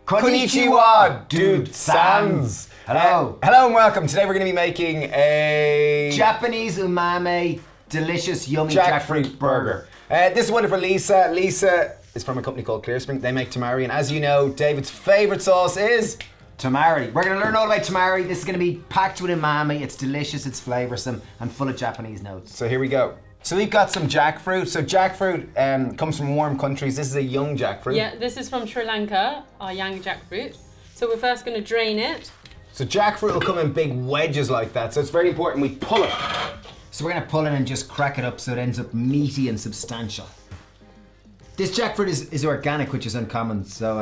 Konnichiwa, dude sans. Hello. Hello and welcome. Today we're going to be making a Japanese umami, delicious, yummy jackfruit burger. This is wonderful Lisa. Lisa is from a company called Clearspring. They make Tamari, and as you know, David's favourite sauce is Tamari. We're going to learn all about Tamari. This is going to be packed with umami. It's delicious, it's flavoursome, and full of Japanese notes. So here we go. So we've got some jackfruit. So jackfruit comes from warm countries. This is a young jackfruit. Yeah, this is from Sri Lanka, our young jackfruit. So we're first going to drain it. So jackfruit will come in big wedges like that. So it's very important we pull it. So we're going to pull it and just crack it up so it ends up meaty and substantial. This jackfruit is organic, which is uncommon. So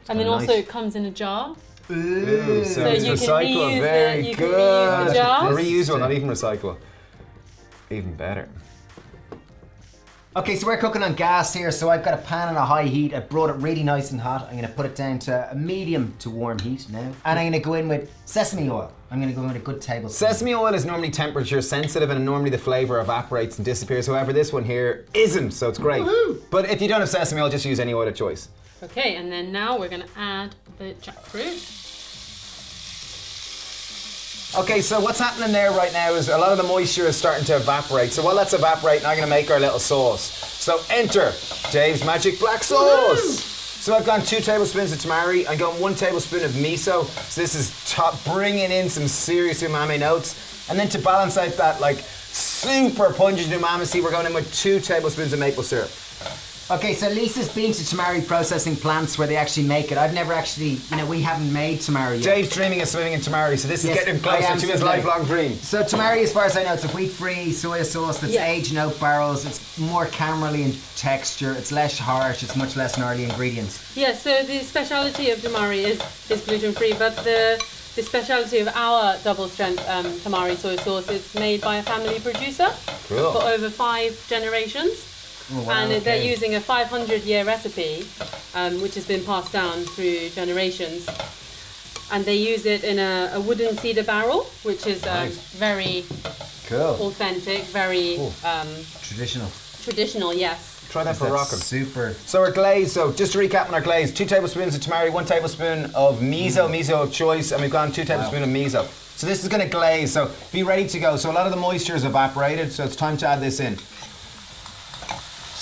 and then also it comes in a jar. Ooh, so you it's can recyclable. reuse Very you good. can reuse the jars. Reusable, not even recyclable. Even better. Okay, so we're cooking on gas here, so I've got a pan on a high heat. I brought it really nice and hot. I'm gonna put it down to a medium to warm heat now. And I'm gonna go in with sesame oil. I'm gonna go in with a good tablespoon. Sesame oil is normally temperature sensitive and normally the flavour evaporates and disappears. However, this one here isn't, so it's great. Woohoo! But if you don't have sesame oil, just use any oil of choice. Okay, and then now we're going to add the jackfruit. Okay, so what's happening there right now is a lot of the moisture is starting to evaporate. So while that's evaporating, I'm going to make our little sauce. So enter Dave's Magic Black Sauce. Woo-hoo! So I've gone 2 tablespoons of tamari. I'm going 1 tablespoon of miso. So this is bringing in some serious umami notes. And then to balance out that like super pungent umami, see, we're going in with 2 tablespoons of maple syrup. Okay, so Lisa's been to tamari processing plants where they actually make it. I've never actually, we haven't made tamari yet. Dave's dreaming of swimming in tamari, so this is getting him closer to his lifelong dream. So tamari, as far as I know, it's a wheat-free soya sauce that's aged in oak barrels. It's more caramelly in texture. It's less harsh. It's much less gnarly ingredients. Yeah, so the speciality of tamari is gluten-free, but the speciality of our double-strength tamari soy sauce is made by a family producer for over 5 generations. Oh, wow, and they're using a 500-year recipe, which has been passed down through generations. And they use it in a wooden cedar barrel, which is very authentic, very traditional, yes. Try that for rocking. Super. So our glaze, so just to recap on our glaze, 2 tablespoons of tamari, 1 tablespoon of miso of choice, and we've gone 2 tablespoons of miso. So this is going to glaze, so be ready to go. So a lot of the moisture is evaporated, so it's time to add this in.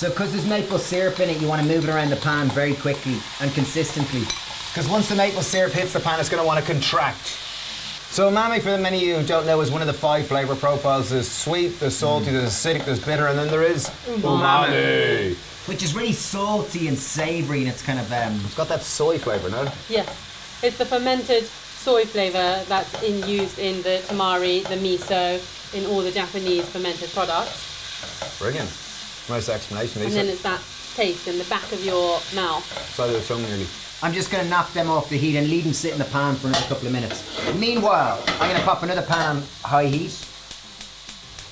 So because there's maple syrup in it, you want to move it around the pan very quickly and consistently. Because once the maple syrup hits the pan, it's going to want to contract. So umami, for the many of you who don't know, is one of the 5 flavour profiles. There's sweet, there's salty, there's acidic, there's bitter, and then there is umami. Which is really salty and savoury, and it's kind of... It's got that soy flavour, no? Yes, it's the fermented soy flavour that's used in the tamari, the miso, in all the Japanese fermented products. Brilliant. Nice explanation, Lisa. And then it's that taste in the back of your mouth. Side of the tongue nearly. I'm just going to knock them off the heat and leave them sit in the pan for another couple of minutes. Meanwhile, I'm going to pop another pan on high heat.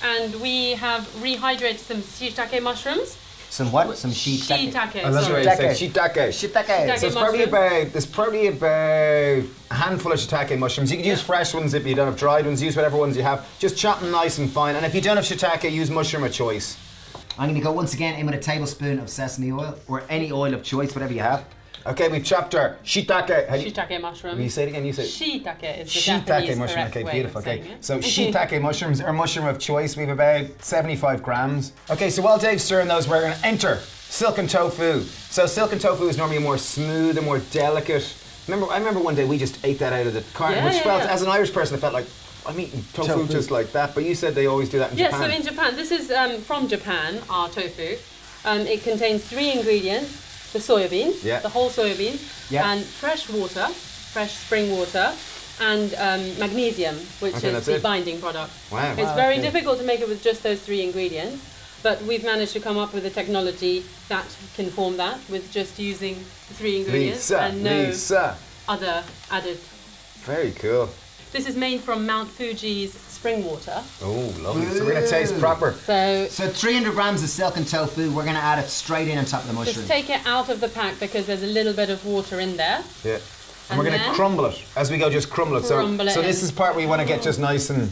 And we have rehydrated some shiitake mushrooms. Some what? Some shiitake. Shiitake, Oh, that's sorry. what I said. Shiitake. Shiitake. So it's probably there's probably about a handful of shiitake mushrooms. You can use fresh ones if you don't have dried ones. Use whatever ones you have. Just chop them nice and fine. And if you don't have shiitake, use mushroom of choice. I'm going to go once again in with a tablespoon of sesame oil, or any oil of choice, whatever you have. Okay, we've chopped our shiitake. Shiitake mushroom. Will you say it again? You say Shiitake is the shiitake Japanese mushroom. correct Okay, way beautiful. of Okay, saying it. so shiitake mushrooms are mushroom of choice. We've about 75 grams. Okay, so while Dave's stirring those, we're going to enter silken tofu. So silken tofu is normally a more smooth and more delicate. I remember one day we just ate that out of the carton, which felt, as an Irish person, it felt like I'm eating tofu just like that. But you said they always do that in Japan. Yes, so in Japan, this is from Japan, our tofu. It contains 3 ingredients. The soya beans, the whole soya beans, and fresh water, fresh spring water, and magnesium, which is the binding product. Wow. It's very difficult to make it with just those 3 ingredients, but we've managed to come up with a technology that can form that with just using the 3 ingredients and no other added. Very cool. This is made from Mount Fuji's spring water. Oh, lovely. So we're going to taste proper. So 300 grams of silken tofu, we're going to add it straight in on top of the mushroom. just take it out of the pack because there's a little bit of water in there. Yeah. And we're going to crumble it. As we go, just crumble it. So this is part where you want to get just nice and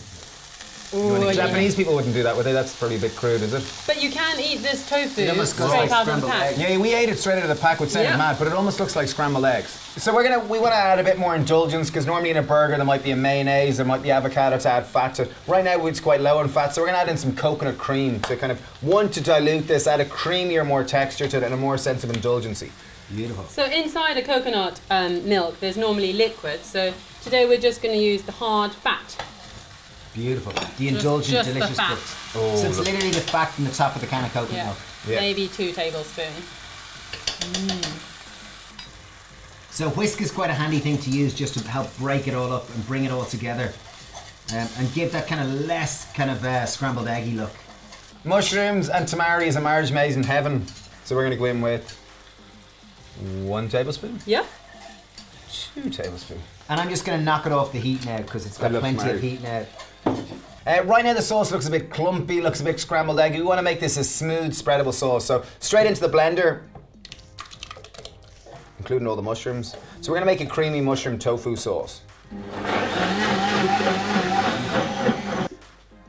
Ooh, Japanese people wouldn't do that, would they? That's probably a bit crude, is it? But you can eat this tofu It almost goes straight like out of the scrambled pack. egg. Yeah, we ate it straight out of the pack, which sounded Yeah. mad, but it almost looks like scrambled eggs. So we want to add a bit more indulgence, because normally in a burger there might be a mayonnaise, there might be avocado to add fat to. Right now it's quite low in fat, so we're going to add in some coconut cream to kind of, to dilute this, add a creamier, more texture to it, and a more sense of indulgency. Beautiful. So inside a coconut milk, there's normally liquid. So today we're just going to use the hard fat. Beautiful. The indulgent, just the delicious fat. bit. So it's literally the fat from the top of the can of coconut Yeah. milk. Yeah. Maybe 2 tablespoons. So whisk is quite a handy thing to use just to help break it all up and bring it all together. And give that kind of less kind of scrambled eggy look. Mushrooms and tamari is a marriage made in heaven. So we're going to go in with 1 tablespoon, Yeah. 2 tablespoons. And I'm just going to knock it off the heat now because it's got That looks plenty of married. heat now. Right now the sauce looks a bit clumpy, looks a bit scrambled egg. We want to make this a smooth, spreadable sauce. So straight into the blender, including all the mushrooms. So we're going to make a creamy mushroom tofu sauce.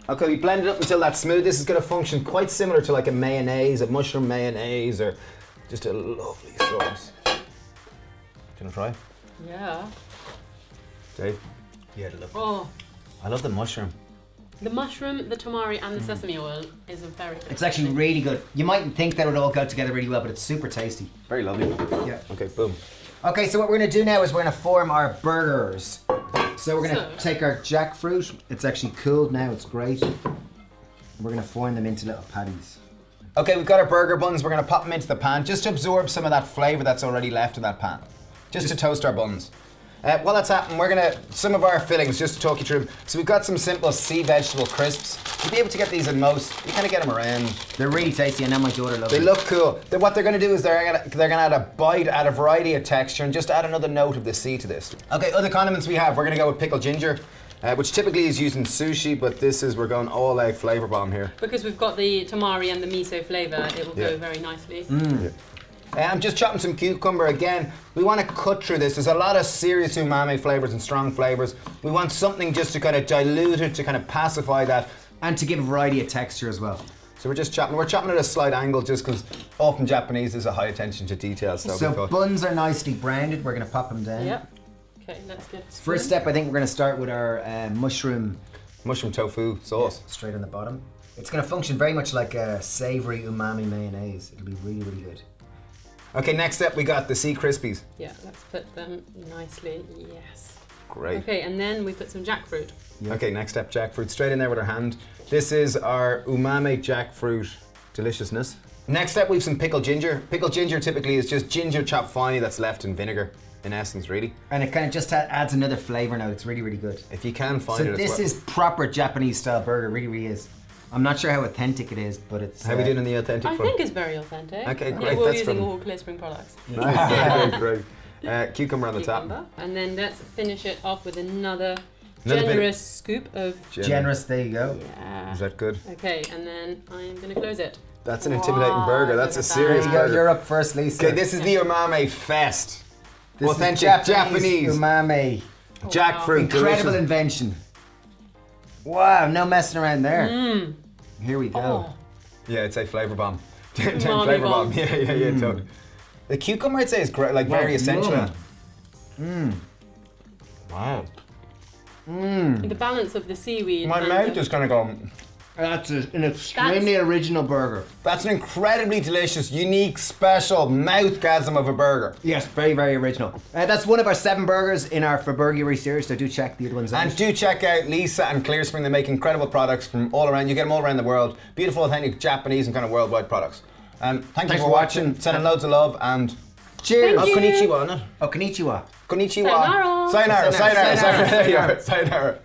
Okay, we blend it up until that's smooth. This is going to function quite similar to like a mayonnaise, a mushroom mayonnaise, or just a lovely sauce. Do you want to try? Yeah. Dave? Yeah, look. Oh, I love the mushroom. the mushroom, the tamari, and the sesame oil is a very good. It's actually really good. You mightn't think that it would all go together really well, but it's super tasty. Very lovely. Yeah. Okay, boom. Okay, so what we're going to do now is we're going to form our burgers. So we're going to take our jackfruit. It's actually cooled now. It's great. We're going to form them into little patties. Okay, we've got our burger buns. We're going to pop them into the pan just to absorb some of that flavour that's already left in that pan. Just to toast our buns. While that's happening, we're going to, some of our fillings, just to talk you through them. So we've got some simple sea vegetable crisps. You'll be able to get these in most, you kind of get them around. They're really tasty. I know my daughter loves They them. look cool. What they're going to do is they're going to add a bite, add a variety of texture, and just add another note of the sea to this. Okay, other condiments we have, we're going to go with pickled ginger, which typically is used in sushi, but we're going all out flavour bomb here. Because we've got the tamari and the miso flavour, it will go very nicely. I'm just chopping some cucumber again. We want to cut through this. There's a lot of serious umami flavours and strong flavours. We want something just to kind of dilute it, to kind of pacify that. And to give a variety of texture as well. So we're just chopping. We're chopping at a slight angle just because often Japanese is a high attention to detail. So buns are nicely branded. We're going to pop them down. Yep. Okay, let's get. First step, I think we're going to start with our mushroom tofu sauce. straight on the bottom. It's going to function very much like a savoury umami mayonnaise. It'll be really, really good. Okay, next up we got the sea crispies. Yeah, let's put them nicely. Yes. Great. Okay, and then we put some jackfruit. Yeah. Okay, next step, jackfruit. Straight in there with our hand. This is our umami jackfruit deliciousness. Next up, we have some pickled ginger. Pickled ginger typically is just ginger chopped finely that's left in vinegar, in essence, really. And it kind of just adds another flavour now. It's really, really good. If you can find So it, this is proper Japanese style burger. Really, really is. I'm not sure how authentic it is, but it's... How are we doing in the authentic I front? think it's very authentic. Okay, Yeah, great, we're that's using from- all Clearspring products. Okay, great. Cucumber on the top. Cucumber. And then let's finish it off with another Another bit- generous scoop of. Generous, there you go. Yeah. Is that good? Okay, and then I'm going to close it. That's an intimidating burger. That's a look at serious that. There you go, burger. you're up first, Lisa. Okay, this is the umami fest. This authentic is Japanese. umami. Jackfruit, Incredible delicious. invention. Wow, no messing around there. Here we go. Oh, Yeah, I'd say flavour bomb. Umami Flavour bomb. bomb. Yeah, totally. The cucumber, I'd say, is great, like very essential. Wow. the balance of the seaweed. My and mouth the- is gonna go. That's an extremely original burger. That's an incredibly delicious, unique, special mouthgasm of a burger. Yes, very, very original. That's one of our 7 burgers in our Fabergery series, so do check the other ones out. And do check out Lisa and Clearspring. They make incredible products from all around. You get them all around the world. Beautiful, authentic Japanese and kind of worldwide products. Thank you Thanks for for watching. watching. Sending loads of love and Cheers! oh, Thank you. konnichiwa, not Oh, konnichiwa. konnichiwa. Sayonara. Sayonara. Sayonara. Sayonara. There you are. Sayonara.